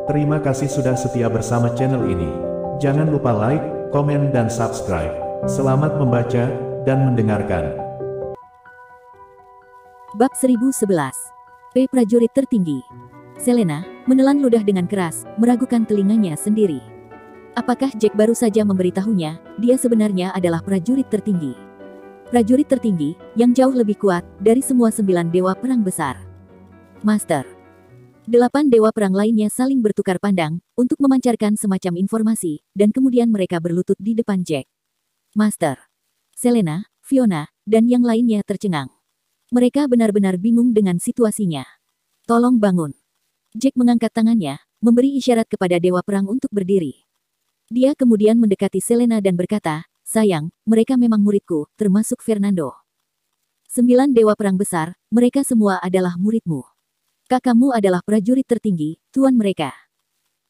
Terima kasih sudah setia bersama channel ini. Jangan lupa like, komen dan subscribe. Selamat membaca dan mendengarkan. Bab 1011. P. Prajurit tertinggi. Selena menelan ludah dengan keras, meragukan telinganya sendiri. Apakah Jack baru saja memberitahunya, dia sebenarnya adalah prajurit tertinggi. Prajurit tertinggi, yang jauh lebih kuat, dari semua 9 dewa perang besar. Master. 8 dewa perang lainnya saling bertukar pandang, untuk memancarkan semacam informasi, dan kemudian mereka berlutut di depan Jack. Master. Selena, Fiona, dan yang lainnya tercengang. Mereka benar-benar bingung dengan situasinya. Tolong bangun. Jack mengangkat tangannya, memberi isyarat kepada dewa perang untuk berdiri. Dia kemudian mendekati Selena dan berkata, sayang, mereka memang muridku, termasuk Fernando. 9 dewa perang besar, mereka semua adalah muridmu. Kakakmu adalah prajurit tertinggi, tuan mereka.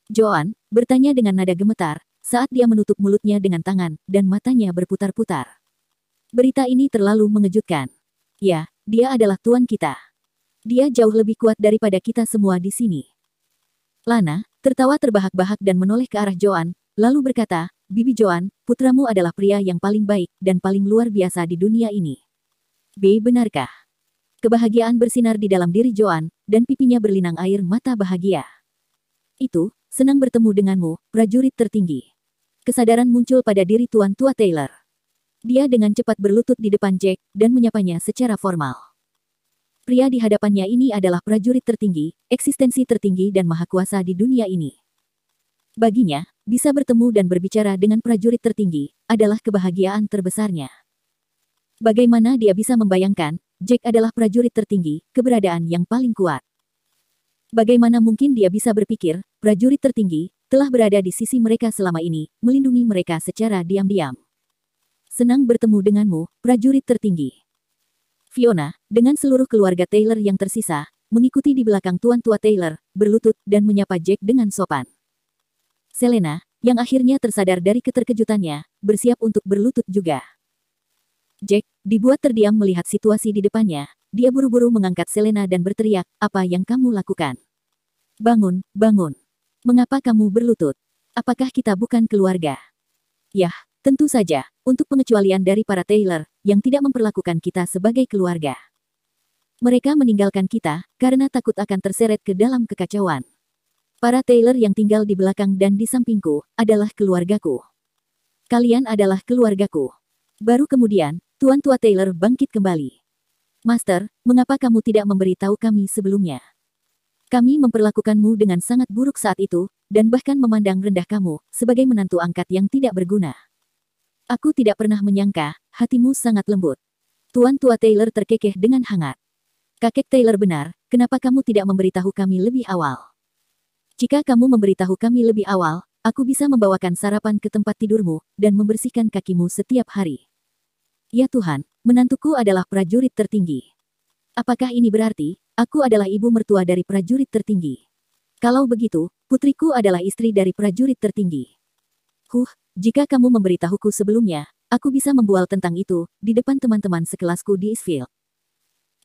Joan bertanya dengan nada gemetar, saat dia menutup mulutnya dengan tangan, dan matanya berputar-putar. Berita ini terlalu mengejutkan. Ya, dia adalah tuan kita. Dia jauh lebih kuat daripada kita semua di sini. Lana tertawa terbahak-bahak dan menoleh ke arah Joan, lalu berkata, Bibi Joan, putramu adalah pria yang paling baik dan paling luar biasa di dunia ini. B. Benarkah? Kebahagiaan bersinar di dalam diri Joan, dan pipinya berlinang air mata bahagia. Itu, senang bertemu denganmu, prajurit tertinggi. Kesadaran muncul pada diri Tuan Tua Taylor. Dia dengan cepat berlutut di depan Jack, dan menyapanya secara formal. Pria di hadapannya ini adalah prajurit tertinggi, eksistensi tertinggi dan maha kuasa di dunia ini. Baginya, bisa bertemu dan berbicara dengan prajurit tertinggi, adalah kebahagiaan terbesarnya. Bagaimana dia bisa membayangkan, Jack adalah prajurit tertinggi, keberadaan yang paling kuat. Bagaimana mungkin dia bisa berpikir, prajurit tertinggi, telah berada di sisi mereka selama ini, melindungi mereka secara diam-diam. Senang bertemu denganmu, prajurit tertinggi. Fiona, dengan seluruh keluarga Taylor yang tersisa, mengikuti di belakang Tuan Tua Taylor, berlutut dan menyapa Jack dengan sopan. Selena, yang akhirnya tersadar dari keterkejutannya, bersiap untuk berlutut juga. Jack dibuat terdiam melihat situasi di depannya. Dia buru-buru mengangkat Selena dan berteriak, apa yang kamu lakukan? Bangun, bangun. Mengapa kamu berlutut? Apakah kita bukan keluarga? Yah, tentu saja, untuk pengecualian dari para Taylor, yang tidak memperlakukan kita sebagai keluarga. Mereka meninggalkan kita, karena takut akan terseret ke dalam kekacauan. Para Taylor yang tinggal di belakang dan di sampingku, adalah keluargaku. Kalian adalah keluargaku. Baru kemudian, Tuan Tua Taylor bangkit kembali. Master, mengapa kamu tidak memberitahu kami sebelumnya? Kami memperlakukanmu dengan sangat buruk saat itu, dan bahkan memandang rendah kamu, sebagai menantu angkat yang tidak berguna. Aku tidak pernah menyangka, hatimu sangat lembut. Tuan Tua Taylor terkekeh dengan hangat. Kakek Taylor benar, kenapa kamu tidak memberitahu kami lebih awal? Jika kamu memberitahu kami lebih awal, aku bisa membawakan sarapan ke tempat tidurmu, dan membersihkan kakimu setiap hari. Ya Tuhan, menantuku adalah prajurit tertinggi. Apakah ini berarti, aku adalah ibu mertua dari prajurit tertinggi? Kalau begitu, putriku adalah istri dari prajurit tertinggi. Jika kamu memberitahuku sebelumnya, aku bisa membual tentang itu, di depan teman-teman sekelasku di Eastfield.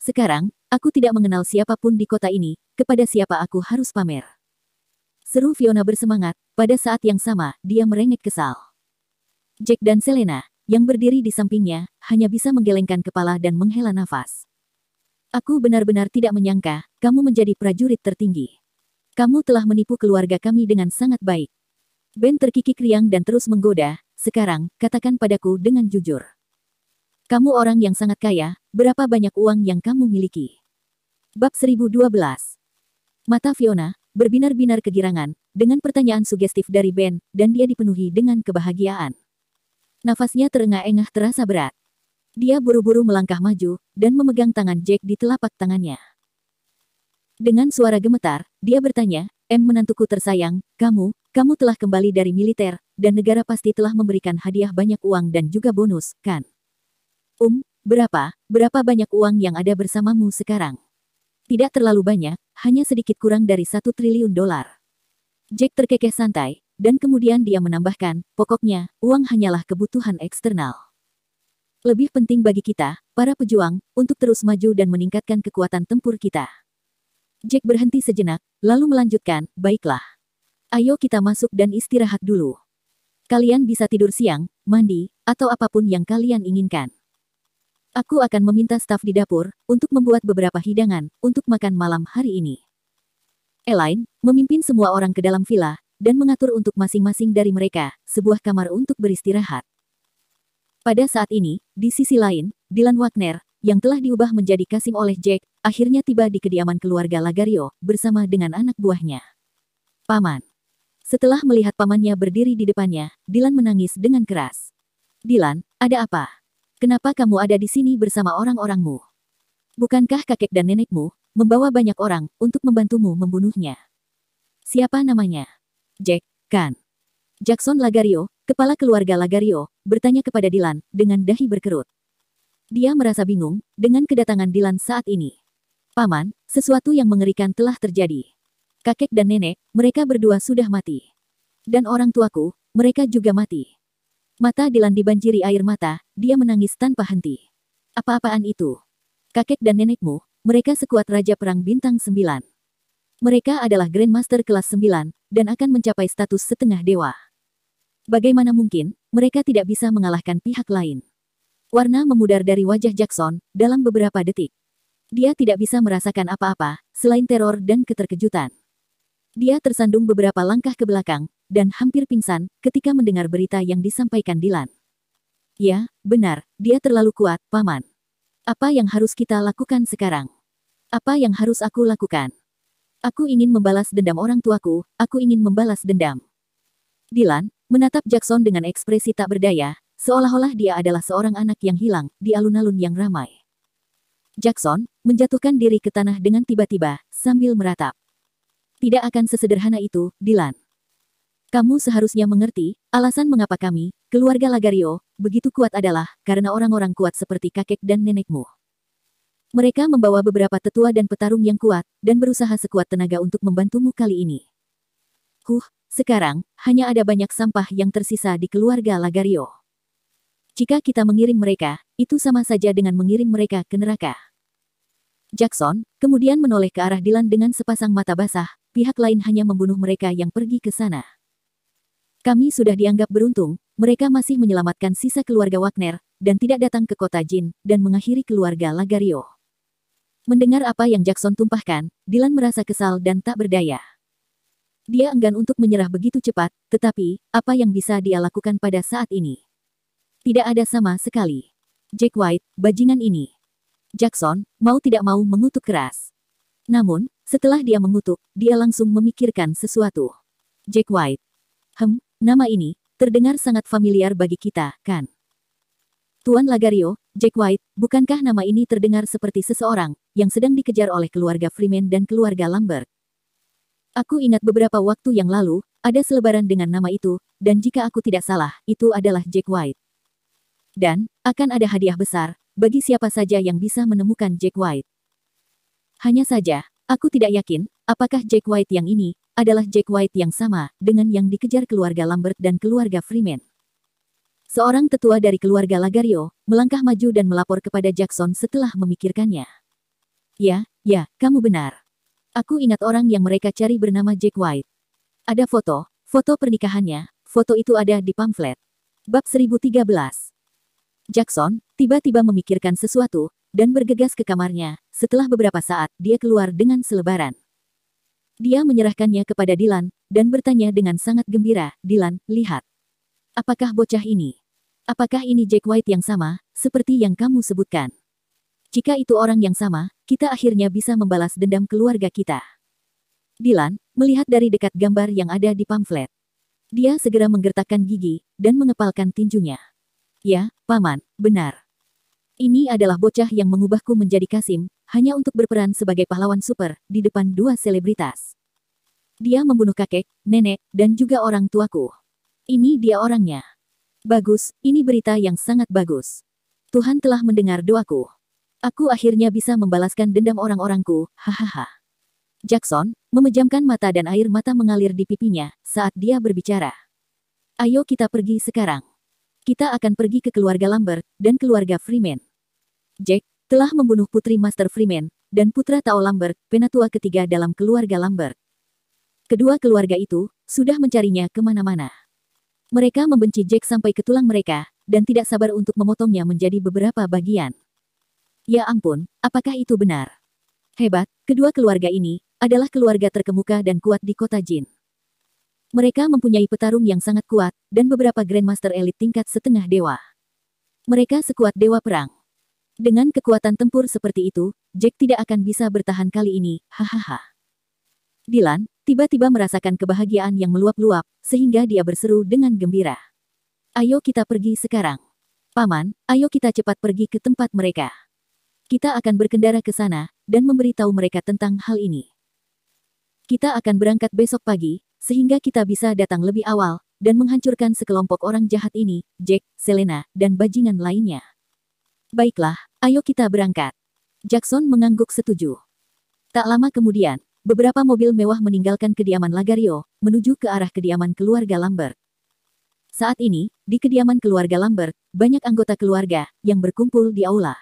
Sekarang, aku tidak mengenal siapapun di kota ini, kepada siapa aku harus pamer. Seru Fiona bersemangat, pada saat yang sama, dia merengek kesal. Jack dan Selena, yang berdiri di sampingnya, hanya bisa menggelengkan kepala dan menghela nafas. Aku benar-benar tidak menyangka, kamu menjadi prajurit tertinggi. Kamu telah menipu keluarga kami dengan sangat baik. Ben terkikik riang dan terus menggoda, sekarang, katakan padaku dengan jujur. Kamu orang yang sangat kaya, berapa banyak uang yang kamu miliki? Bab 1012. Mata Fiona berbinar-binar kegirangan, dengan pertanyaan sugestif dari Ben, dan dia dipenuhi dengan kebahagiaan. Nafasnya terengah-engah terasa berat. Dia buru-buru melangkah maju, dan memegang tangan Jack di telapak tangannya. Dengan suara gemetar, dia bertanya, menantuku tersayang, kamu telah kembali dari militer, dan negara pasti telah memberikan hadiah banyak uang dan juga bonus, kan? Berapa banyak uang yang ada bersamamu sekarang? Tidak terlalu banyak, hanya sedikit kurang dari $1 triliun. Jack terkekeh santai, dan kemudian dia menambahkan, pokoknya, uang hanyalah kebutuhan eksternal. Lebih penting bagi kita, para pejuang, untuk terus maju dan meningkatkan kekuatan tempur kita. Jack berhenti sejenak, lalu melanjutkan, baiklah. Ayo kita masuk dan istirahat dulu. Kalian bisa tidur siang, mandi, atau apapun yang kalian inginkan. Aku akan meminta staf di dapur untuk membuat beberapa hidangan untuk makan malam hari ini. Elaine memimpin semua orang ke dalam villa dan mengatur untuk masing-masing dari mereka sebuah kamar untuk beristirahat. Pada saat ini, di sisi lain, Dylan Wagner, yang telah diubah menjadi Kasim oleh Jack, akhirnya tiba di kediaman keluarga Lagario bersama dengan anak buahnya. Paman. Setelah melihat pamannya berdiri di depannya, Dylan menangis dengan keras. Dylan, ada apa? Kenapa kamu ada di sini bersama orang-orangmu? Bukankah kakek dan nenekmu membawa banyak orang untuk membantumu membunuhnya? Siapa namanya? Jack, kan? Jackson Lagario, kepala keluarga Lagario, bertanya kepada Dylan dengan dahi berkerut. Dia merasa bingung dengan kedatangan Dylan saat ini. Paman, sesuatu yang mengerikan telah terjadi. Kakek dan nenek, mereka berdua sudah mati. Dan orang tuaku, mereka juga mati. Mata Dylan dibanjiri air mata, dia menangis tanpa henti. Apa-apaan itu? Kakek dan nenekmu, mereka sekuat Raja Perang Bintang 9. Mereka adalah Grandmaster kelas 9, dan akan mencapai status setengah dewa. Bagaimana mungkin, mereka tidak bisa mengalahkan pihak lain? Warna memudar dari wajah Jackson dalam beberapa detik. Dia tidak bisa merasakan apa-apa, selain teror dan keterkejutan. Dia tersandung beberapa langkah ke belakang, dan hampir pingsan ketika mendengar berita yang disampaikan Dylan. Ya, benar, dia terlalu kuat, Paman. Apa yang harus kita lakukan sekarang? Apa yang harus aku lakukan? Aku ingin membalas dendam orang tuaku, aku ingin membalas dendam. Dylan menatap Jackson dengan ekspresi tak berdaya, seolah-olah dia adalah seorang anak yang hilang di alun-alun yang ramai. Jackson menjatuhkan diri ke tanah dengan tiba-tiba, sambil meratap. Tidak akan sesederhana itu, Dylan. Kamu seharusnya mengerti, alasan mengapa kami, keluarga Lagario, begitu kuat adalah karena orang-orang kuat seperti kakek dan nenekmu. Mereka membawa beberapa tetua dan petarung yang kuat, dan berusaha sekuat tenaga untuk membantumu kali ini. Sekarang, hanya ada banyak sampah yang tersisa di keluarga Lagario. Jika kita mengirim mereka, itu sama saja dengan mengirim mereka ke neraka. Jackson kemudian menoleh ke arah Dylan dengan sepasang mata basah, pihak lain hanya membunuh mereka yang pergi ke sana. Kami sudah dianggap beruntung, mereka masih menyelamatkan sisa keluarga Wagner, dan tidak datang ke kota Jin, dan mengakhiri keluarga Lagario. Mendengar apa yang Jackson tumpahkan, Dylan merasa kesal dan tak berdaya. Dia enggan untuk menyerah begitu cepat, tetapi, apa yang bisa dia lakukan pada saat ini? Tidak ada sama sekali. Jack White, bajingan ini. Jackson, mau tidak mau mengutuk keras. Namun, setelah dia mengutuk, dia langsung memikirkan sesuatu. Jack White. Nama ini, terdengar sangat familiar bagi kita, kan? Tuan Lagario, Jack White, bukankah nama ini terdengar seperti seseorang yang sedang dikejar oleh keluarga Freeman dan keluarga Lambert? Aku ingat beberapa waktu yang lalu, ada selebaran dengan nama itu, dan jika aku tidak salah, itu adalah Jack White. Dan, akan ada hadiah besar, bagi siapa saja yang bisa menemukan Jack White. Hanya saja, aku tidak yakin, apakah Jack White yang ini, adalah Jack White yang sama, dengan yang dikejar keluarga Lambert dan keluarga Freeman. Seorang tetua dari keluarga Lagario, melangkah maju dan melapor kepada Jackson setelah memikirkannya. Ya, kamu benar. Aku ingat orang yang mereka cari bernama Jack White. Ada foto pernikahannya, foto itu ada di pamflet. Bab 1013. Jackson tiba-tiba memikirkan sesuatu, dan bergegas ke kamarnya. Setelah beberapa saat, dia keluar dengan selebaran. Dia menyerahkannya kepada Dylan, dan bertanya dengan sangat gembira, Dylan, lihat. Apakah bocah ini? Apakah ini Jack White yang sama, seperti yang kamu sebutkan? Jika itu orang yang sama, kita akhirnya bisa membalas dendam keluarga kita. Dylan melihat dari dekat gambar yang ada di pamflet. Dia segera menggertakkan gigi, dan mengepalkan tinjunya. Ya, Paman, benar. Ini adalah bocah yang mengubahku menjadi Kasim, hanya untuk berperan sebagai pahlawan super, di depan dua selebritas. Dia membunuh kakek, nenek, dan juga orang tuaku. Ini dia orangnya. Bagus, ini berita yang sangat bagus. Tuhan telah mendengar doaku. Aku akhirnya bisa membalaskan dendam orang-orangku, hahaha. Jackson memejamkan mata dan air mata mengalir di pipinya saat dia berbicara. Ayo kita pergi sekarang. Kita akan pergi ke keluarga Lambert dan keluarga Freeman. Jack telah membunuh putri Master Freeman dan putra Tao Lambert, penatua ketiga dalam keluarga Lambert. Kedua keluarga itu sudah mencarinya kemana-mana. Mereka membenci Jack sampai ke tulang mereka, dan tidak sabar untuk memotongnya menjadi beberapa bagian. Ya ampun, apakah itu benar? Hebat, kedua keluarga ini adalah keluarga terkemuka dan kuat di kota Jin. Mereka mempunyai petarung yang sangat kuat, dan beberapa Grandmaster elit tingkat setengah dewa. Mereka sekuat dewa perang. Dengan kekuatan tempur seperti itu, Jack tidak akan bisa bertahan kali ini, hahaha. Dylan tiba-tiba merasakan kebahagiaan yang meluap-luap, sehingga dia berseru dengan gembira. Ayo kita pergi sekarang. Paman, ayo kita cepat pergi ke tempat mereka. Kita akan berkendara ke sana, dan memberitahu mereka tentang hal ini. Kita akan berangkat besok pagi, sehingga kita bisa datang lebih awal, dan menghancurkan sekelompok orang jahat ini, Jack, Selena, dan bajingan lainnya. Baiklah, ayo kita berangkat. Jackson mengangguk setuju. Tak lama kemudian, beberapa mobil mewah meninggalkan kediaman Lagario, menuju ke arah kediaman keluarga Lambert. Saat ini, di kediaman keluarga Lambert, banyak anggota keluarga yang berkumpul di aula.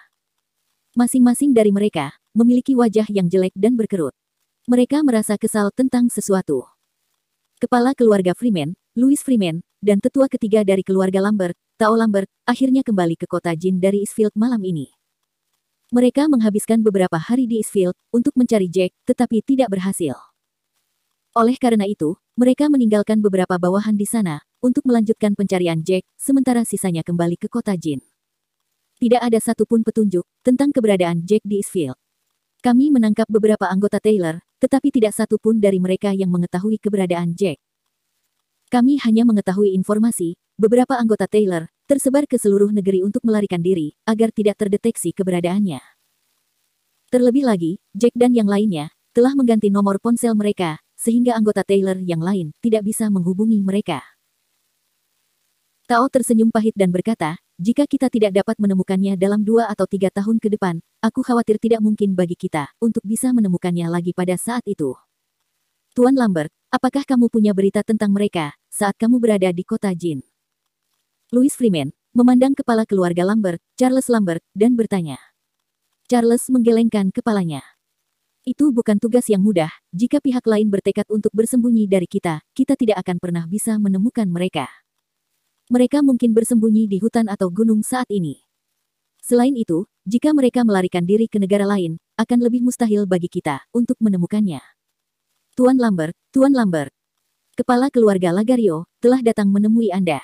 Masing-masing dari mereka memiliki wajah yang jelek dan berkerut. Mereka merasa kesal tentang sesuatu. Kepala keluarga Freeman, Louis Freeman, dan tetua ketiga dari keluarga Lambert, Tao Lambert, akhirnya kembali ke kota Jin dari Eastfield malam ini. Mereka menghabiskan beberapa hari di Eastfield untuk mencari Jack, tetapi tidak berhasil. Oleh karena itu, mereka meninggalkan beberapa bawahan di sana untuk melanjutkan pencarian Jack, sementara sisanya kembali ke kota Jin. Tidak ada satupun petunjuk tentang keberadaan Jack di Eastfield. Kami menangkap beberapa anggota Taylor, tetapi tidak satu pun dari mereka yang mengetahui keberadaan Jack. Kami hanya mengetahui informasi, beberapa anggota Taylor tersebar ke seluruh negeri untuk melarikan diri, agar tidak terdeteksi keberadaannya. Terlebih lagi, Jack dan yang lainnya telah mengganti nomor ponsel mereka, sehingga anggota Taylor yang lain tidak bisa menghubungi mereka. Tao tersenyum pahit dan berkata, jika kita tidak dapat menemukannya dalam 2 atau 3 tahun ke depan, aku khawatir tidak mungkin bagi kita untuk bisa menemukannya lagi pada saat itu. Tuan Lambert, apakah kamu punya berita tentang mereka saat kamu berada di kota Jin? Louis Freeman memandang kepala keluarga Lambert, Charles Lambert, dan bertanya. Charles menggelengkan kepalanya. Itu bukan tugas yang mudah, jika pihak lain bertekad untuk bersembunyi dari kita, kita tidak akan pernah bisa menemukan mereka. Mereka mungkin bersembunyi di hutan atau gunung saat ini. Selain itu, jika mereka melarikan diri ke negara lain, akan lebih mustahil bagi kita untuk menemukannya. Tuan Lambert, kepala keluarga Lagario, telah datang menemui Anda.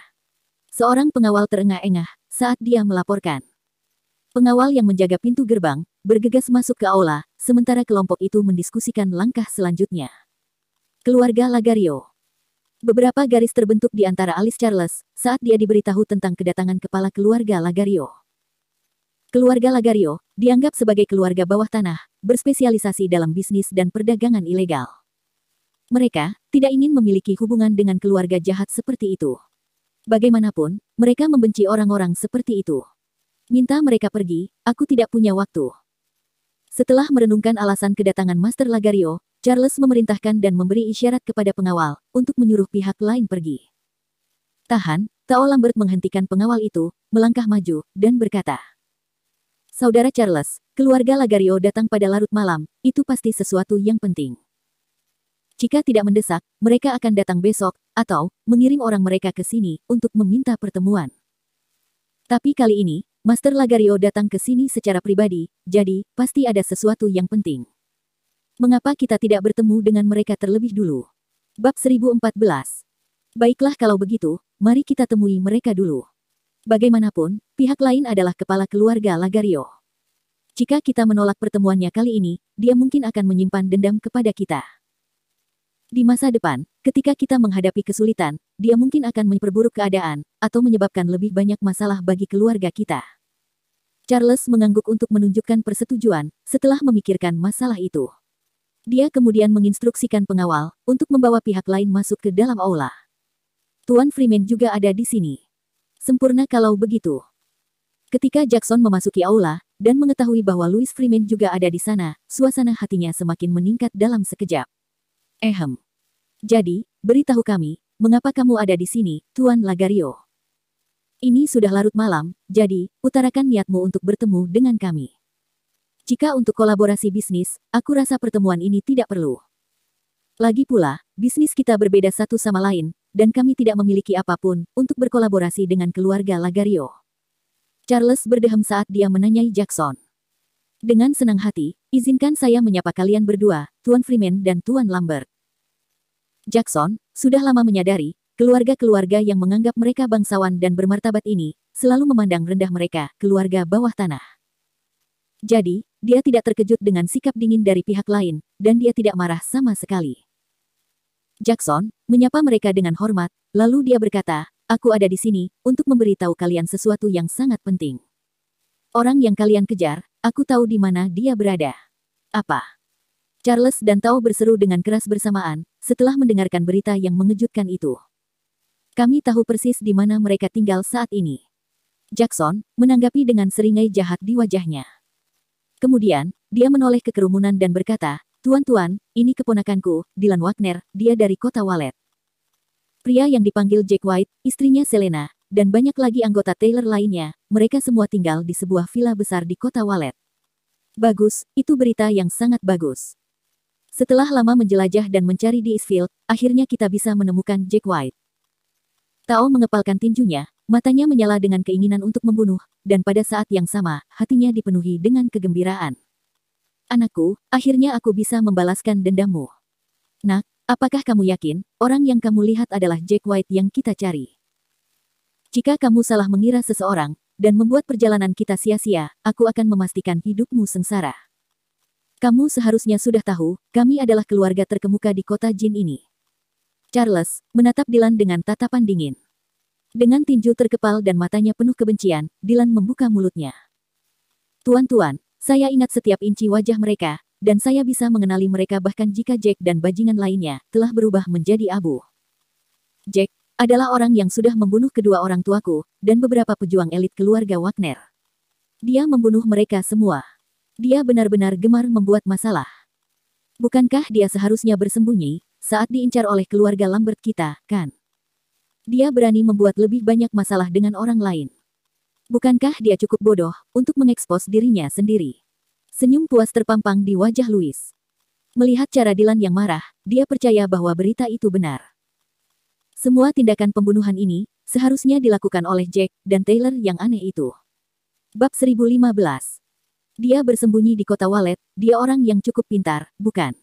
Seorang pengawal terengah-engah saat dia melaporkan. Pengawal yang menjaga pintu gerbang bergegas masuk ke aula, sementara kelompok itu mendiskusikan langkah selanjutnya. Keluarga Lagario. Beberapa garis terbentuk di antara alis Charles saat dia diberitahu tentang kedatangan kepala keluarga Lagario. Keluarga Lagario dianggap sebagai keluarga bawah tanah, berspesialisasi dalam bisnis dan perdagangan ilegal. Mereka tidak ingin memiliki hubungan dengan keluarga jahat seperti itu. Bagaimanapun, mereka membenci orang-orang seperti itu. Minta mereka pergi, aku tidak punya waktu. Setelah merenungkan alasan kedatangan Master Lagario, Charles memerintahkan dan memberi isyarat kepada pengawal untuk menyuruh pihak lain pergi. Tahan, Tao Lambert menghentikan pengawal itu, melangkah maju, dan berkata. Saudara Charles, keluarga Lagario datang pada larut malam, itu pasti sesuatu yang penting. Jika tidak mendesak, mereka akan datang besok, atau mengirim orang mereka ke sini untuk meminta pertemuan. Tapi kali ini, Master Lagario datang ke sini secara pribadi, jadi pasti ada sesuatu yang penting. Mengapa kita tidak bertemu dengan mereka terlebih dulu? Bab 1014. Baiklah kalau begitu, mari kita temui mereka dulu. Bagaimanapun, pihak lain adalah kepala keluarga Lagario. Jika kita menolak pertemuannya kali ini, dia mungkin akan menyimpan dendam kepada kita. Di masa depan, ketika kita menghadapi kesulitan, dia mungkin akan memperburuk keadaan, atau menyebabkan lebih banyak masalah bagi keluarga kita. Charles mengangguk untuk menunjukkan persetujuan, setelah memikirkan masalah itu. Dia kemudian menginstruksikan pengawal untuk membawa pihak lain masuk ke dalam aula. Tuan Freeman juga ada di sini. Sempurna kalau begitu. Ketika Jackson memasuki aula dan mengetahui bahwa Louis Freeman juga ada di sana, suasana hatinya semakin meningkat dalam sekejap. Jadi, beritahu kami, mengapa kamu ada di sini, Tuan Lagario? Ini sudah larut malam, jadi utarakan niatmu untuk bertemu dengan kami. Jika untuk kolaborasi bisnis, aku rasa pertemuan ini tidak perlu. Lagi pula, bisnis kita berbeda satu sama lain, dan kami tidak memiliki apapun untuk berkolaborasi dengan keluarga Lagario. Charles berdehem saat dia menanyai Jackson. Dengan senang hati, izinkan saya menyapa kalian berdua, Tuan Freeman dan Tuan Lambert. Jackson sudah lama menyadari, keluarga-keluarga yang menganggap mereka bangsawan dan bermartabat ini, selalu memandang rendah mereka, keluarga bawah tanah. Jadi, dia tidak terkejut dengan sikap dingin dari pihak lain, dan dia tidak marah sama sekali. Jackson menyapa mereka dengan hormat, lalu dia berkata, "Aku ada di sini untuk memberitahu kalian sesuatu yang sangat penting. Orang yang kalian kejar, aku tahu di mana dia berada." "Apa?" Charles dan Tao berseru dengan keras bersamaan, setelah mendengarkan berita yang mengejutkan itu. "Kami tahu persis di mana mereka tinggal saat ini." Jackson menanggapi dengan seringai jahat di wajahnya. Kemudian, dia menoleh ke kerumunan dan berkata, "Tuan-tuan, ini keponakanku, Dylan Wagner, dia dari kota Wallet." Pria yang dipanggil Jack White, istrinya Selena, dan banyak lagi anggota Taylor lainnya, mereka semua tinggal di sebuah villa besar di kota Wallet. Bagus, itu berita yang sangat bagus. Setelah lama menjelajah dan mencari di Eastfield, akhirnya kita bisa menemukan Jack White. Tao mengepalkan tinjunya, matanya menyala dengan keinginan untuk membunuh, dan pada saat yang sama, hatinya dipenuhi dengan kegembiraan. "Anakku, akhirnya aku bisa membalaskan dendammu. Nak, apakah kamu yakin, orang yang kamu lihat adalah Jack White yang kita cari? Jika kamu salah mengira seseorang, dan membuat perjalanan kita sia-sia, aku akan memastikan hidupmu sengsara. Kamu seharusnya sudah tahu, kami adalah keluarga terkemuka di kota Jin ini." Charles menatap Dylan dengan tatapan dingin. Dengan tinju terkepal dan matanya penuh kebencian, Dylan membuka mulutnya. "Tuan-tuan, saya ingat setiap inci wajah mereka, dan saya bisa mengenali mereka bahkan jika Jack dan bajingan lainnya telah berubah menjadi abu. Jack adalah orang yang sudah membunuh kedua orang tuaku, dan beberapa pejuang elit keluarga Wagner. Dia membunuh mereka semua. Dia benar-benar gemar membuat masalah. Bukankah dia seharusnya bersembunyi saat diincar oleh keluarga Lambert kita, kan? Dia berani membuat lebih banyak masalah dengan orang lain. Bukankah dia cukup bodoh untuk mengekspos dirinya sendiri?" Senyum puas terpampang di wajah Louis. Melihat cara Dylan yang marah, dia percaya bahwa berita itu benar. Semua tindakan pembunuhan ini seharusnya dilakukan oleh Jack dan Taylor yang aneh itu. Bab 1015. Dia bersembunyi di kota Wallet, dia orang yang cukup pintar, bukan?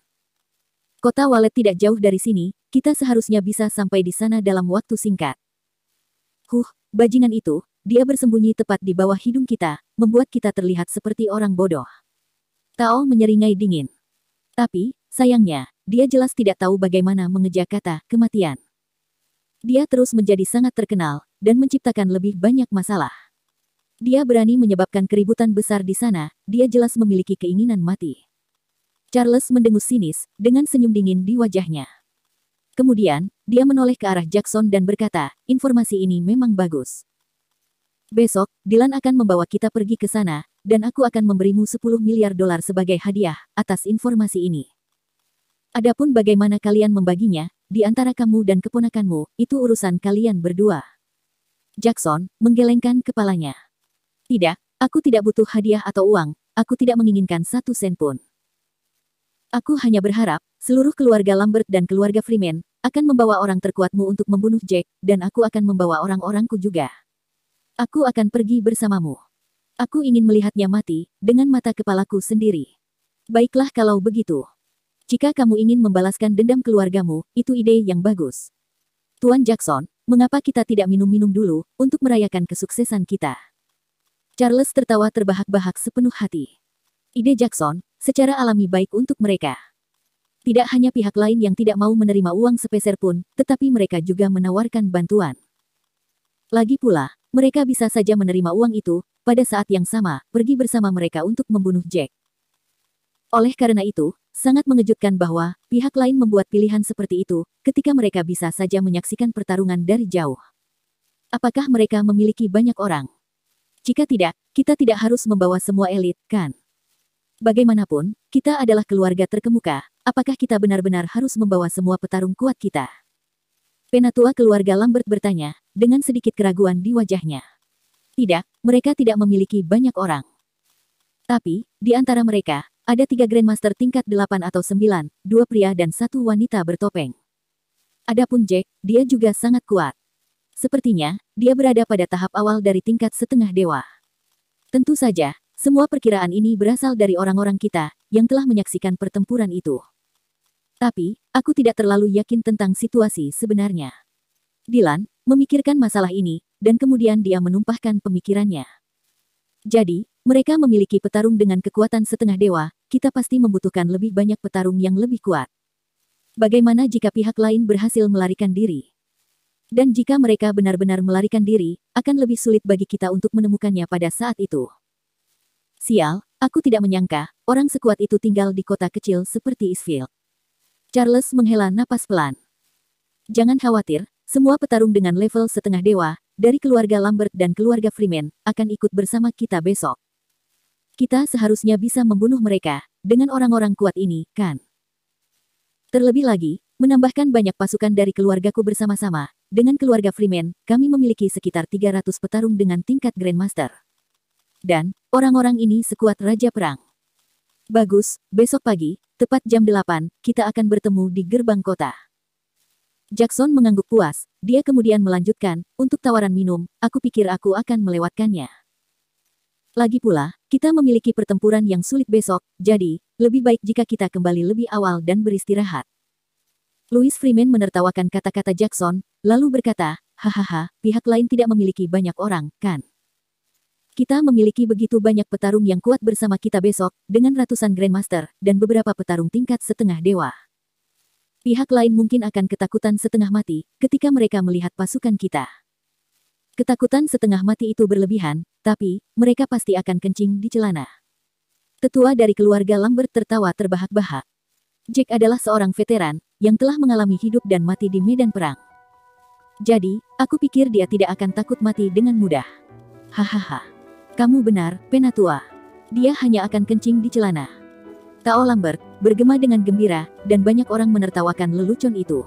Kota Wallet tidak jauh dari sini, kita seharusnya bisa sampai di sana dalam waktu singkat. Bajingan itu, dia bersembunyi tepat di bawah hidung kita, membuat kita terlihat seperti orang bodoh. Tao menyeringai dingin. Tapi, sayangnya, dia jelas tidak tahu bagaimana mengeja kata kematian. Dia terus menjadi sangat terkenal, dan menciptakan lebih banyak masalah. Dia berani menyebabkan keributan besar di sana, dia jelas memiliki keinginan mati. Charles mendengus sinis, dengan senyum dingin di wajahnya. Kemudian, dia menoleh ke arah Jackson dan berkata, "Informasi ini memang bagus. Besok, Dylan akan membawa kita pergi ke sana, dan aku akan memberimu $10 miliar sebagai hadiah atas informasi ini. Adapun bagaimana kalian membaginya, di antara kamu dan keponakanmu, itu urusan kalian berdua." Jackson menggelengkan kepalanya. "Tidak, aku tidak butuh hadiah atau uang, aku tidak menginginkan 1 sen pun. Aku hanya berharap, seluruh keluarga Lambert dan keluarga Freeman, akan membawa orang terkuatmu untuk membunuh Jack, dan aku akan membawa orang-orangku juga. Aku akan pergi bersamamu. Aku ingin melihatnya mati, dengan mata kepalaku sendiri. Baiklah kalau begitu. Jika kamu ingin membalaskan dendam keluargamu, itu ide yang bagus. Tuan Jackson, mengapa kita tidak minum-minum dulu, untuk merayakan kesuksesan kita?" Charles tertawa terbahak-bahak sepenuh hati. Ide Jackson, secara alami baik untuk mereka. Tidak hanya pihak lain yang tidak mau menerima uang sepeser pun, tetapi mereka juga menawarkan bantuan. Lagi pula, mereka bisa saja menerima uang itu, pada saat yang sama, pergi bersama mereka untuk membunuh Jack. Oleh karena itu, sangat mengejutkan bahwa pihak lain membuat pilihan seperti itu, ketika mereka bisa saja menyaksikan pertarungan dari jauh. Apakah mereka memiliki banyak orang? Jika tidak, kita tidak harus membawa semua elit, kan? Bagaimanapun, kita adalah keluarga terkemuka, apakah kita benar-benar harus membawa semua petarung kuat kita? Penatua keluarga Lambert bertanya, dengan sedikit keraguan di wajahnya. Tidak, mereka tidak memiliki banyak orang. Tapi, di antara mereka, Ada 3 Grandmaster tingkat 8 atau 9, 2 pria dan 1 wanita bertopeng. Adapun Jack, dia juga sangat kuat. Sepertinya, dia berada pada tahap awal dari tingkat setengah dewa. Tentu saja, semua perkiraan ini berasal dari orang-orang kita, yang telah menyaksikan pertempuran itu. Tapi, aku tidak terlalu yakin tentang situasi sebenarnya. Dylan memikirkan masalah ini, dan kemudian dia menumpahkan pemikirannya. Jadi, mereka memiliki petarung dengan kekuatan setengah dewa, kita pasti membutuhkan lebih banyak petarung yang lebih kuat. Bagaimana jika pihak lain berhasil melarikan diri? Dan jika mereka benar-benar melarikan diri, akan lebih sulit bagi kita untuk menemukannya pada saat itu. Sial, aku tidak menyangka, orang sekuat itu tinggal di kota kecil seperti Eastfield. Charles menghela napas pelan. Jangan khawatir, semua petarung dengan level setengah dewa, dari keluarga Lambert dan keluarga Freeman, akan ikut bersama kita besok. Kita seharusnya bisa membunuh mereka, dengan orang-orang kuat ini, kan? Terlebih lagi, menambahkan banyak pasukan dari keluargaku bersama-sama. Dengan keluarga Freeman, kami memiliki sekitar 300 petarung dengan tingkat Grandmaster. Dan, orang-orang ini sekuat Raja Perang. Bagus, besok pagi, tepat jam 8, kita akan bertemu di gerbang kota. Jackson mengangguk puas, dia kemudian melanjutkan, untuk tawaran minum, aku pikir aku akan melewatkannya. Lagi pula, kita memiliki pertempuran yang sulit besok, jadi, lebih baik jika kita kembali lebih awal dan beristirahat. Louis Freeman menertawakan kata-kata Jackson, lalu berkata, hahaha, pihak lain tidak memiliki banyak orang, kan? Kita memiliki begitu banyak petarung yang kuat bersama kita besok, dengan ratusan Grandmaster, dan beberapa petarung tingkat setengah dewa. Pihak lain mungkin akan ketakutan setengah mati, ketika mereka melihat pasukan kita. Ketakutan setengah mati itu berlebihan, tapi, mereka pasti akan kencing di celana. Tetua dari keluarga Lambert tertawa terbahak-bahak. Jack adalah seorang veteran, yang telah mengalami hidup dan mati di medan perang. Jadi, aku pikir dia tidak akan takut mati dengan mudah. Hahaha. Kamu benar, Penatua. Dia hanya akan kencing di celana. Tao Lambert bergema dengan gembira, dan banyak orang menertawakan lelucon itu.